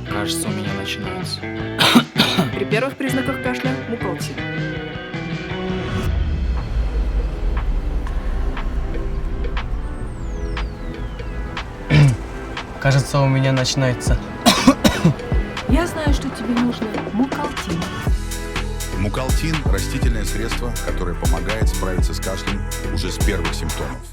Кажется, у меня начинается. При первых признаках кашля мукалтин. Кажется, у меня начинается. Я знаю, что тебе нужно. Мукалтин. Мукалтин – растительное средство, которое помогает справиться с кашлем уже с первых симптомов.